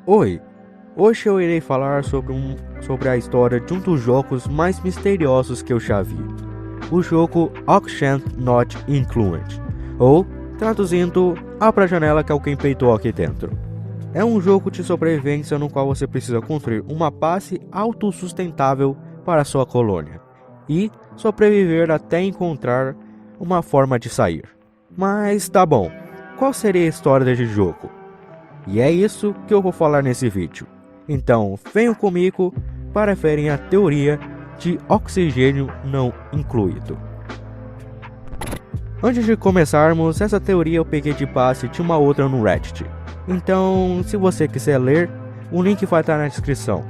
Oi, hoje eu irei falar sobre a história de um dos jogos mais misteriosos que eu já vi. O jogo Auction Not Included, ou, traduzindo, abra a janela que alguém peitou aqui dentro. É um jogo de sobrevivência no qual você precisa construir uma base autossustentável para sua colônia e sobreviver até encontrar uma forma de sair. Mas tá bom, qual seria a história desse jogo? E é isso que eu vou falar nesse vídeo. Então venham comigo para verem a teoria de oxigênio não incluído. Antes de começarmos, essa teoria eu peguei de base de uma outra no Reddit. Então, se você quiser ler, o link vai estar na descrição.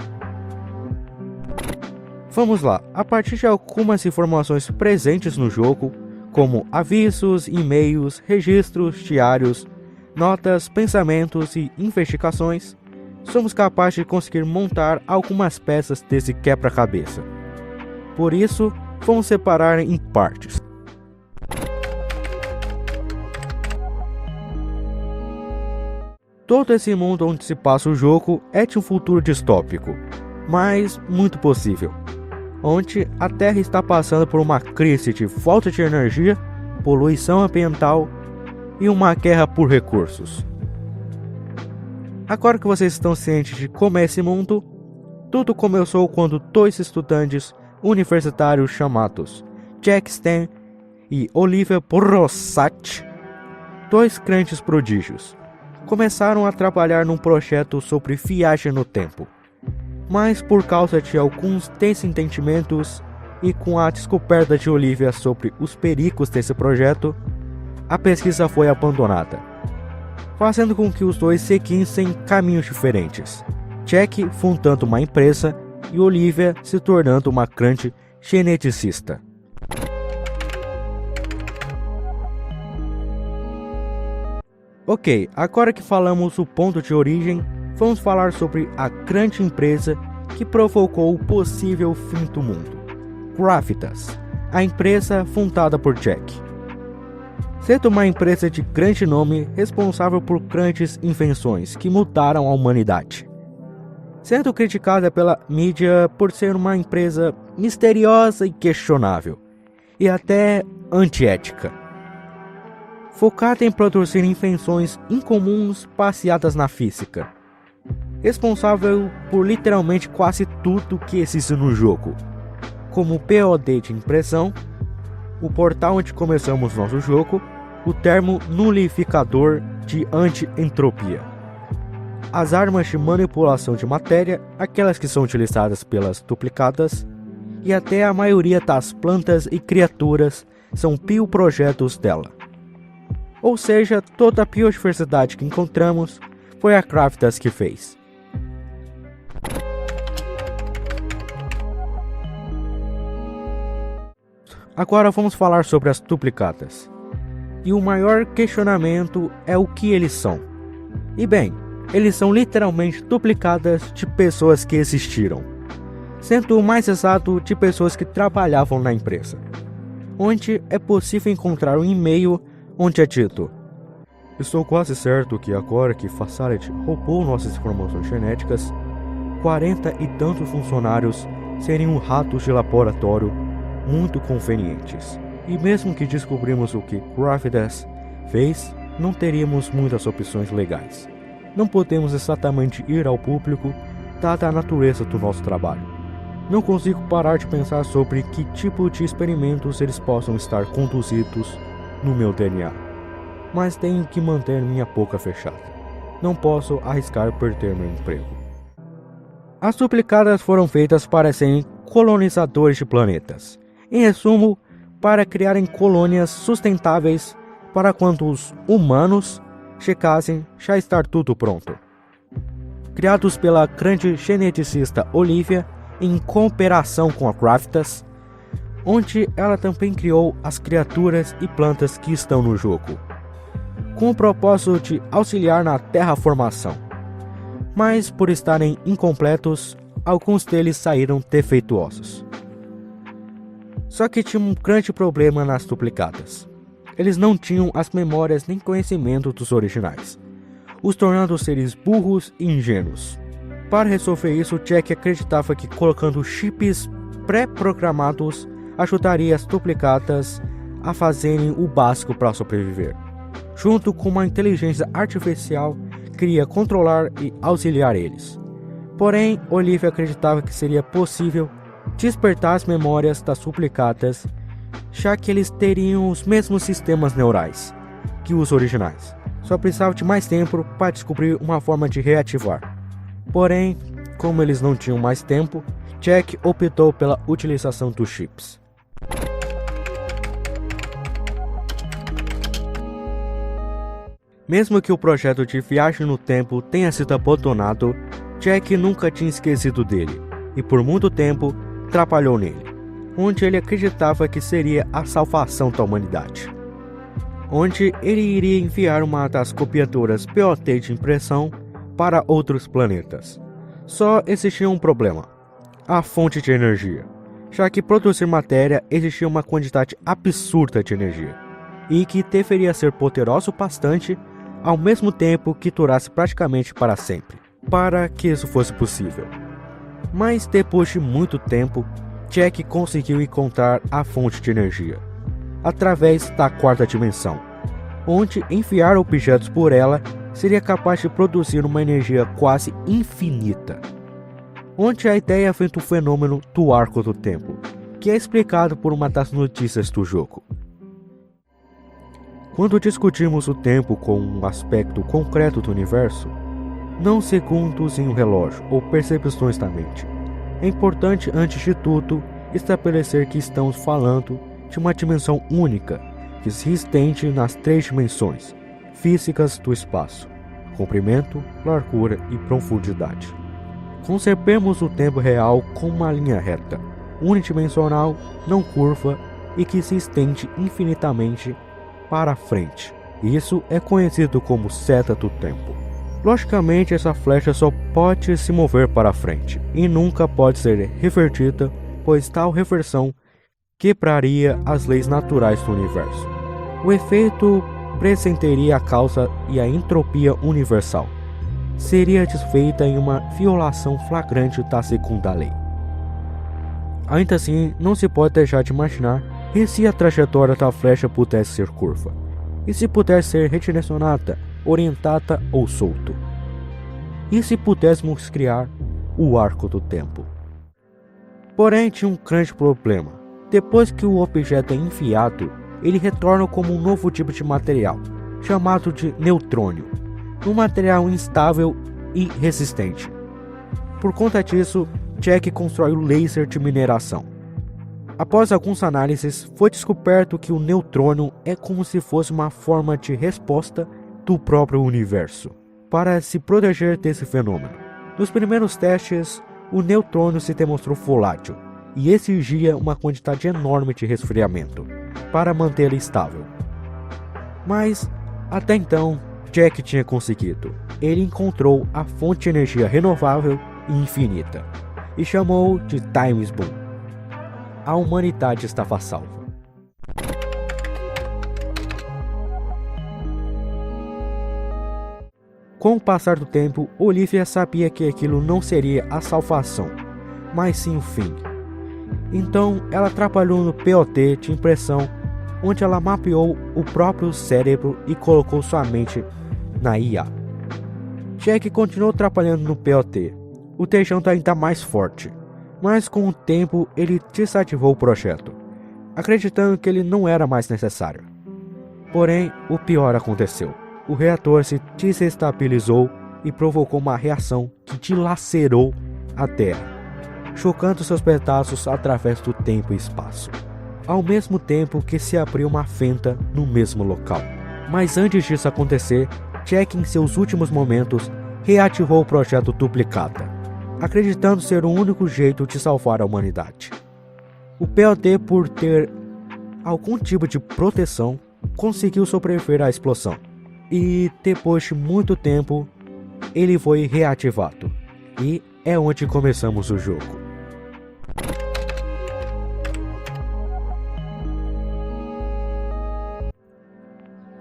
Vamos lá, a partir de algumas informações presentes no jogo, como avisos, e-mails, registros diários, notas, pensamentos e investigações, somos capazes de conseguir montar algumas peças desse quebra-cabeça. Por isso, vamos separar em partes. Todo esse mundo onde se passa o jogo é de um futuro distópico, mas muito possível, onde a Terra está passando por uma crise de falta de energia, poluição ambiental e uma guerra por recursos. Agora que vocês estão cientes de como é esse mundo, tudo começou quando dois estudantes universitários chamados Jack Stan e Olivia Brossat, dois grandes prodígios, começaram a trabalhar num projeto sobre viagem no tempo. Mas por causa de alguns desentendimentos e com a descoberta de Olivia sobre os perigos desse projeto, a pesquisa foi abandonada, fazendo com que os dois seguissem caminhos diferentes, Jack fundando uma empresa e Olivia se tornando uma grande geneticista. Ok, agora que falamos o ponto de origem, vamos falar sobre a grande empresa que provocou o possível fim do mundo, Gravitas, a empresa fundada por Jack. Sendo uma empresa de grande nome responsável por grandes invenções que mudaram a humanidade. Sendo criticada pela mídia por ser uma empresa misteriosa e questionável, e até antiética. Focada em produzir invenções incomuns baseadas na física. Responsável por literalmente quase tudo que existe no jogo, como o POD de impressão, o portal onde começamos nosso jogo, o termo nulificador de anti-entropia, as armas de manipulação de matéria, aquelas que são utilizadas pelas duplicadas, e até a maioria das plantas e criaturas são bioprojetos dela. Ou seja, toda a biodiversidade que encontramos foi a Gravitas que fez. Agora vamos falar sobre as duplicatas. E o maior questionamento é o que eles são. E bem, eles são literalmente duplicadas de pessoas que existiram. Sendo o mais exato de pessoas que trabalhavam na empresa. Onde é possível encontrar um e-mail onde é dito: estou quase certo que agora que Facility roubou nossas informações genéticas, 40 e tantos funcionários seriam ratos de laboratório muito convenientes. E mesmo que descobrimos o que Gravitas fez, não teríamos muitas opções legais. Não podemos exatamente ir ao público, dada a natureza do nosso trabalho. Não consigo parar de pensar sobre que tipo de experimentos eles possam estar conduzidos no meu DNA. Mas tenho que manter minha boca fechada. Não posso arriscar perder meu emprego. As duplicadas foram feitas para serem colonizadores de planetas. Em resumo, para criarem colônias sustentáveis para quando os humanos chegassem já estar tudo pronto. Criados pela grande geneticista Olivia em cooperação com a Gravitas, onde ela também criou as criaturas e plantas que estão no jogo, com o propósito de auxiliar na terraformação. Mas por estarem incompletos, alguns deles saíram defeituosos. Só que tinha um grande problema nas duplicadas. Eles não tinham as memórias nem conhecimento dos originais, os tornando seres burros e ingênuos. Para resolver isso, Jack acreditava que colocando chips pré-programados ajudaria as duplicatas a fazerem o básico para sobreviver. Junto com uma inteligência artificial, queria controlar e auxiliar eles. Porém, Olivia acreditava que seria possível despertar as memórias das duplicatas, já que eles teriam os mesmos sistemas neurais que os originais. Só precisava de mais tempo para descobrir uma forma de reativar. Porém, como eles não tinham mais tempo, Jack optou pela utilização dos chips. Mesmo que o projeto de viagem no tempo tenha sido abandonado, Jack nunca tinha esquecido dele, e por muito tempo trabalhou nele, onde ele acreditava que seria a salvação da humanidade. Onde ele iria enviar uma das copiadoras POT de impressão para outros planetas. Só existia um problema: a fonte de energia, já que produzir matéria exigia uma quantidade absurda de energia, e que deveria ser poderoso bastante, ao mesmo tempo que durasse praticamente para sempre, para que isso fosse possível. Mas depois de muito tempo, Jack conseguiu encontrar a fonte de energia, através da quarta dimensão, onde enviar objetos por ela seria capaz de produzir uma energia quase infinita. Onde a ideia vem do fenômeno do arco do tempo, que é explicado por uma das notícias do jogo. Quando discutimos o tempo como um aspecto concreto do universo, não segundos em um relógio ou percepções da mente, é importante antes de tudo estabelecer que estamos falando de uma dimensão única que se estende nas 3 dimensões físicas do espaço: comprimento, largura e profundidade. Concebemos o tempo real como uma linha reta, unidimensional, não curva e que se estende infinitamente para frente. Isso é conhecido como seta do tempo. Logicamente, essa flecha só pode se mover para frente e nunca pode ser revertida, pois tal reversão quebraria as leis naturais do universo. O efeito presentearia a causa e a entropia universal. Seria desfeita em uma violação flagrante da segunda lei. Ainda assim, não se pode deixar de imaginar e se a trajetória da flecha pudesse ser curva, e se pudesse ser redirecionada, orientada ou solto, e se pudéssemos criar o arco do tempo. Porém, tinha um grande problema: depois que o objeto é enviado, ele retorna como um novo tipo de material, chamado de neutrônio, um material instável e resistente. Por conta disso, Jack constrói o laser de mineração. Após algumas análises, foi descoberto que o neutrônio é como se fosse uma forma de resposta do próprio universo, para se proteger desse fenômeno. Nos primeiros testes, o neutrônio se demonstrou volátil e exigia uma quantidade enorme de resfriamento para mantê-lo estável. Mas, até então, Jack tinha conseguido. Ele encontrou a fonte de energia renovável e infinita, e chamou de Times Boom. A humanidade estava salva. Com o passar do tempo, Olivia sabia que aquilo não seria a salvação, mas sim o fim. Então, ela trabalhou no POT de impressão, onde ela mapeou o próprio cérebro e colocou sua mente na IA. Jack continuou trabalhando no POT, o deixando ainda mais forte, mas com o tempo ele desativou o projeto, acreditando que ele não era mais necessário. Porém, o pior aconteceu. O reator se desestabilizou e provocou uma reação que dilacerou a Terra, chocando seus pedaços através do tempo e espaço, ao mesmo tempo que se abriu uma fenda no mesmo local. Mas antes disso acontecer, Jack, em seus últimos momentos, reativou o projeto Duplicata, acreditando ser o único jeito de salvar a humanidade. O POT, por ter algum tipo de proteção, conseguiu sobreviver à explosão, e depois de muito tempo, ele foi reativado, e é onde começamos o jogo.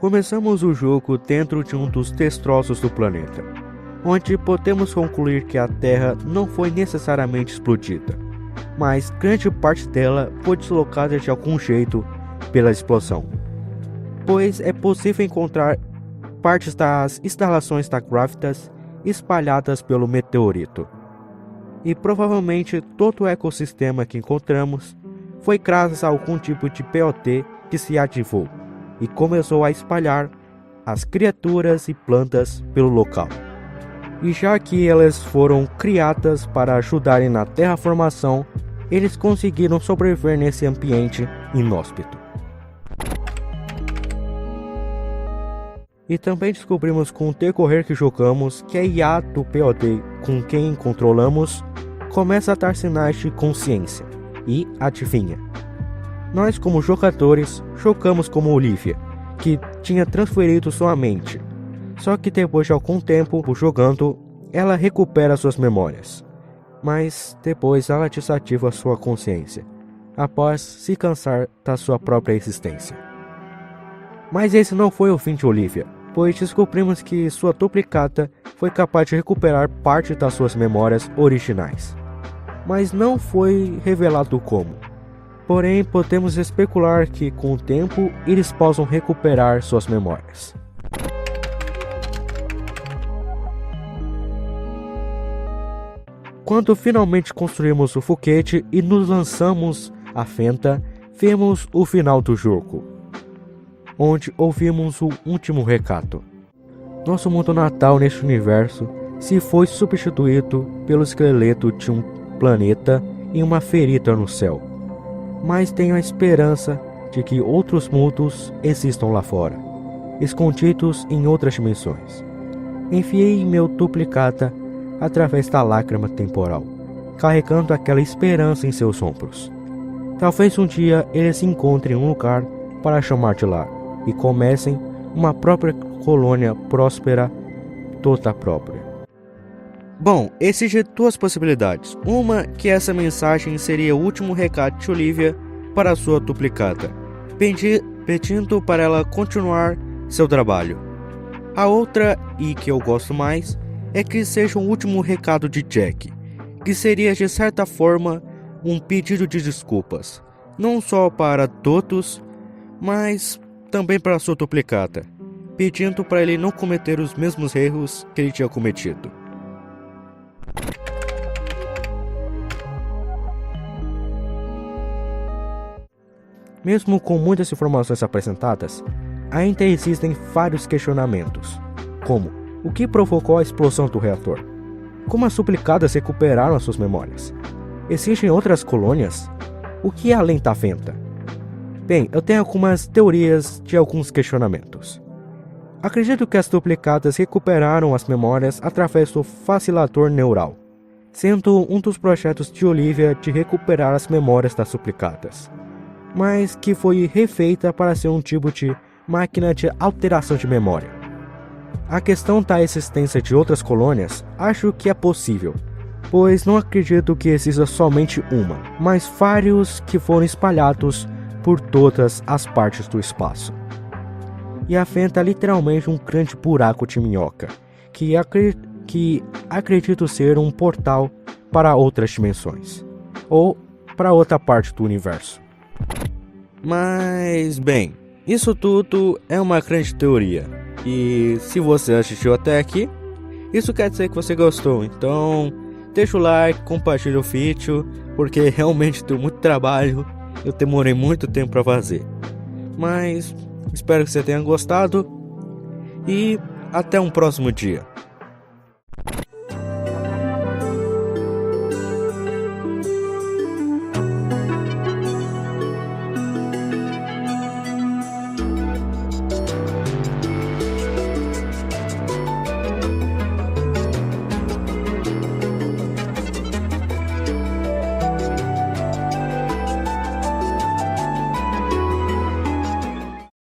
Começamos o jogo dentro de um dos destroços do planeta, onde podemos concluir que a Terra não foi necessariamente explodida, mas grande parte dela foi deslocada de algum jeito pela explosão, pois é possível encontrar partes das instalações da Gravitas espalhadas pelo meteorito. E provavelmente todo o ecossistema que encontramos foi graças a algum tipo de POT que se ativou e começou a espalhar as criaturas e plantas pelo local. E já que elas foram criadas para ajudarem na terraformação, eles conseguiram sobreviver nesse ambiente inóspito. E também descobrimos com o decorrer que jogamos que a IA do POD com quem controlamos começa a dar sinais de consciência. E adivinha? Nós como jogadores jogamos como Olivia, que tinha transferido sua mente. Só que depois de algum tempo jogando, ela recupera suas memórias. Mas depois ela desativa sua consciência, após se cansar da sua própria existência. Mas esse não foi o fim de Olivia, pois descobrimos que sua duplicata foi capaz de recuperar parte das suas memórias originais. Mas não foi revelado como. Porém, podemos especular que com o tempo eles possam recuperar suas memórias. Quando finalmente construímos o foguete e nos lançamos à Fenta, vemos o final do jogo, onde ouvimos o último recado. Nosso mundo natal neste universo se foi substituído pelo esqueleto de um planeta em uma ferida no céu. Mas tenho a esperança de que outros mundos existam lá fora, escondidos em outras dimensões. Enfiei meu duplicata através da lágrima temporal, carregando aquela esperança em seus ombros. Talvez um dia eles encontrem um lugar para chamar de lar e comecem uma própria colônia próspera, toda própria. Bom, existem duas possibilidades. Uma, que essa mensagem seria o último recado de Olivia para sua duplicata, pedindo para ela continuar seu trabalho. A outra, e que eu gosto mais, é que seja o último recado de Jack, que seria de certa forma um pedido de desculpas, não só para todos, mas também para sua duplicata, pedindo para ele não cometer os mesmos erros que ele tinha cometido. Mesmo com muitas informações apresentadas, ainda existem vários questionamentos, como o que provocou a explosão do reator? Como as duplicadas recuperaram as suas memórias? Existem outras colônias? O que é além da Fenta? Bem, eu tenho algumas teorias de alguns questionamentos. Acredito que as duplicadas recuperaram as memórias através do facilador neural, sendo um dos projetos de Olivia de recuperar as memórias das duplicadas, mas que foi refeita para ser um tipo de máquina de alteração de memória. A questão da existência de outras colônias acho que é possível, pois não acredito que exista somente uma, mas vários que foram espalhados por todas as partes do espaço. E a Fenta é literalmente um grande buraco de minhoca, que acredito ser um portal para outras dimensões, ou para outra parte do universo. Mas, bem, isso tudo é uma grande teoria, e se você assistiu até aqui, isso quer dizer que você gostou, então deixa o like, compartilha o vídeo, porque realmente deu muito trabalho, eu demorei muito tempo para fazer. Mas espero que você tenha gostado e até um próximo dia.